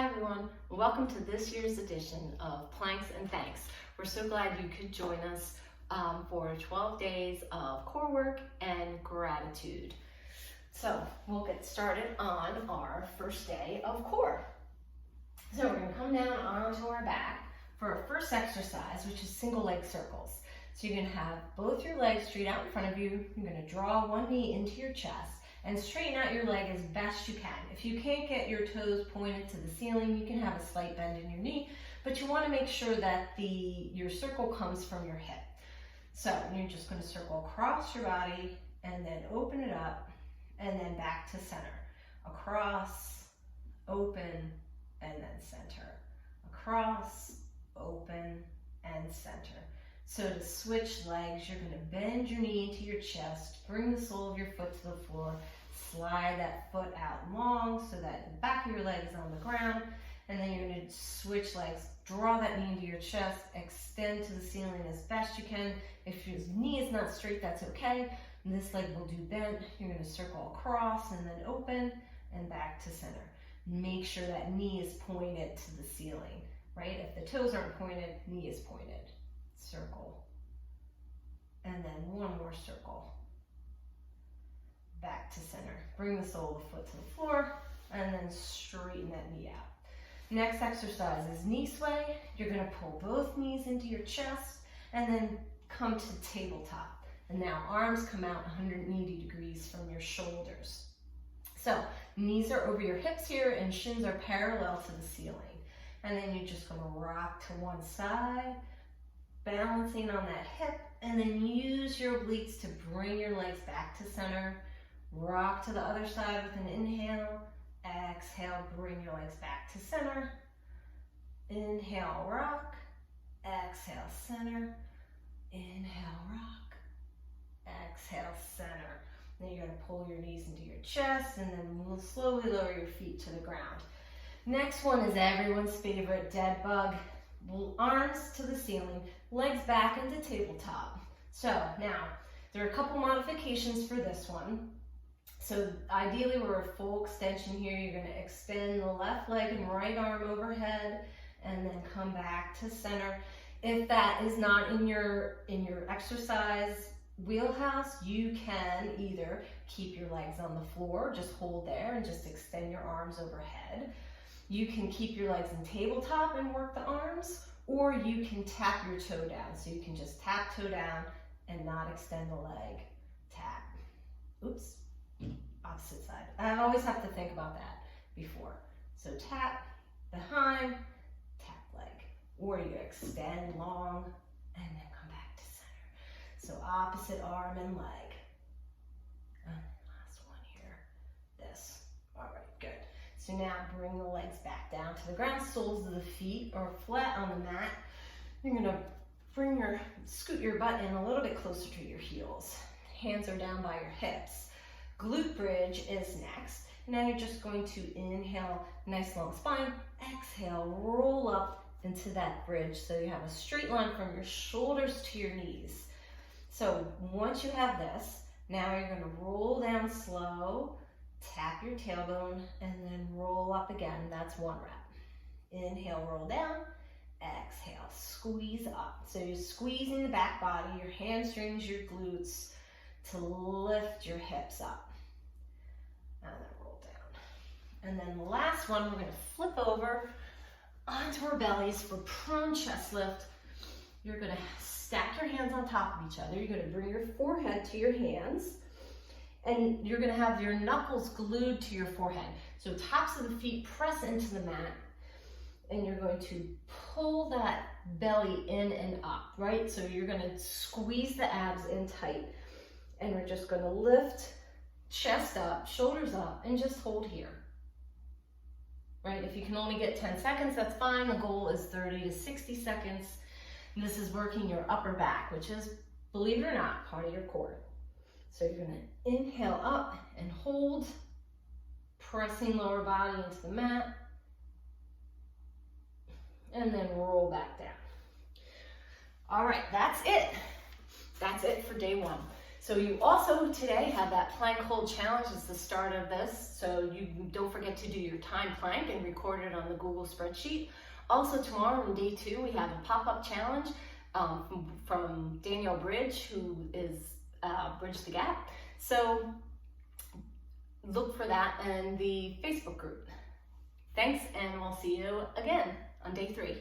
Hi everyone, welcome to this year's edition of Planks and Thanks. We're so glad you could join us for 12 days of core work and gratitude. So we'll get started on our first day of core. So we're going to come down onto our back for our first exercise, which is single leg circles. So you're going to have both your legs straight out in front of you. You're going to draw one knee into your chest and straighten out your leg as best you can. If you can't get your toes pointed to the ceiling, you can have a slight bend in your knee, but you want to make sure that your circle comes from your hip. So you're just going to circle across your body and then open it up and then back to center. Across, open, and then center. Across, open, and center. So to switch legs, you're going to bend your knee into your chest, bring the sole of your foot to the floor, slide that foot out long so that the back of your leg is on the ground, and then you're going to switch legs, draw that knee into your chest, extend to the ceiling as best you can. If your knee is not straight, that's okay. And this leg will do bent. You're going to circle across and then open and back to center. Make sure that knee is pointed to the ceiling, right? If the toes aren't pointed, knee is pointed. Circle, and then one more circle, back to center. Bring the sole of the foot to the floor, and then straighten that knee out. Next exercise is knee sway. You're going to pull both knees into your chest, and then come to tabletop. And now arms come out 180 degrees from your shoulders. So knees are over your hips here, and shins are parallel to the ceiling. And then you're just going to rock to one side, balancing on that hip, and then use your obliques to bring your legs back to center. Rock to the other side with an inhale. Exhale, bring your legs back to center. Inhale, rock. Exhale, center. Inhale, rock. Exhale, center. Then you're going to pull your knees into your chest, and then we'll slowly lower your feet to the ground. Next one is everyone's favorite, dead bug. Arms to the ceiling, legs back into tabletop. So now, there are a couple modifications for this one. So ideally we're a full extension here. You're going to extend the left leg and right arm overhead and then come back to center. If that is not in your exercise wheelhouse, you can either keep your legs on the floor, just hold there and just extend your arms overhead. You can keep your legs in tabletop and work the arms, or you can tap your toe down. So you can just tap toe down and not extend the leg. Tap. Oops. Opposite side. I always have to think about that before. So tap behind, tap leg. Or you extend long and then come back to center. So opposite arm and leg. And last one here. This. All right, good. So now bring the legs back down to the ground. Soles of the feet are flat on the mat. You're going to scoot your butt in a little bit closer to your heels. Hands are down by your hips. Glute Bridge is next. Now you're just going to inhale, nice long spine. Exhale, roll up into that bridge so you have a straight line from your shoulders to your knees. So once you have this, now you're going to roll down slow. Tap your tailbone and then roll up again. That's one rep. Inhale, roll down. Exhale, squeeze up. So you're squeezing the back body, your hamstrings, your glutes to lift your hips up. And then roll down. And then the last one, we're going to flip over onto our bellies for prone chest lift. You're going to stack your hands on top of each other. You're going to bring your forehead to your hands. And you're going to have your knuckles glued to your forehead. So tops of the feet press into the mat. And you're going to pull that belly in and up, right? So you're going to squeeze the abs in tight. And we're just going to lift chest up, shoulders up, and just hold here. Right? If you can only get 10 seconds, that's fine. The goal is 30 to 60 seconds. And this is working your upper back, which is, believe it or not, part of your core. So you're going to inhale up and hold, pressing lower body into the mat, and then roll back down. All right, that's it. That's it for day one. So you also today have that plank hold challenge. It's the start of this. So you don't forget to do your time plank and record it on the Google spreadsheet. Also tomorrow on day 2, we have a pop-up challenge from Glute Bridge, who is Bridge the Gap. So look for that in the Facebook group. Thanks, and we'll see you again on day 3.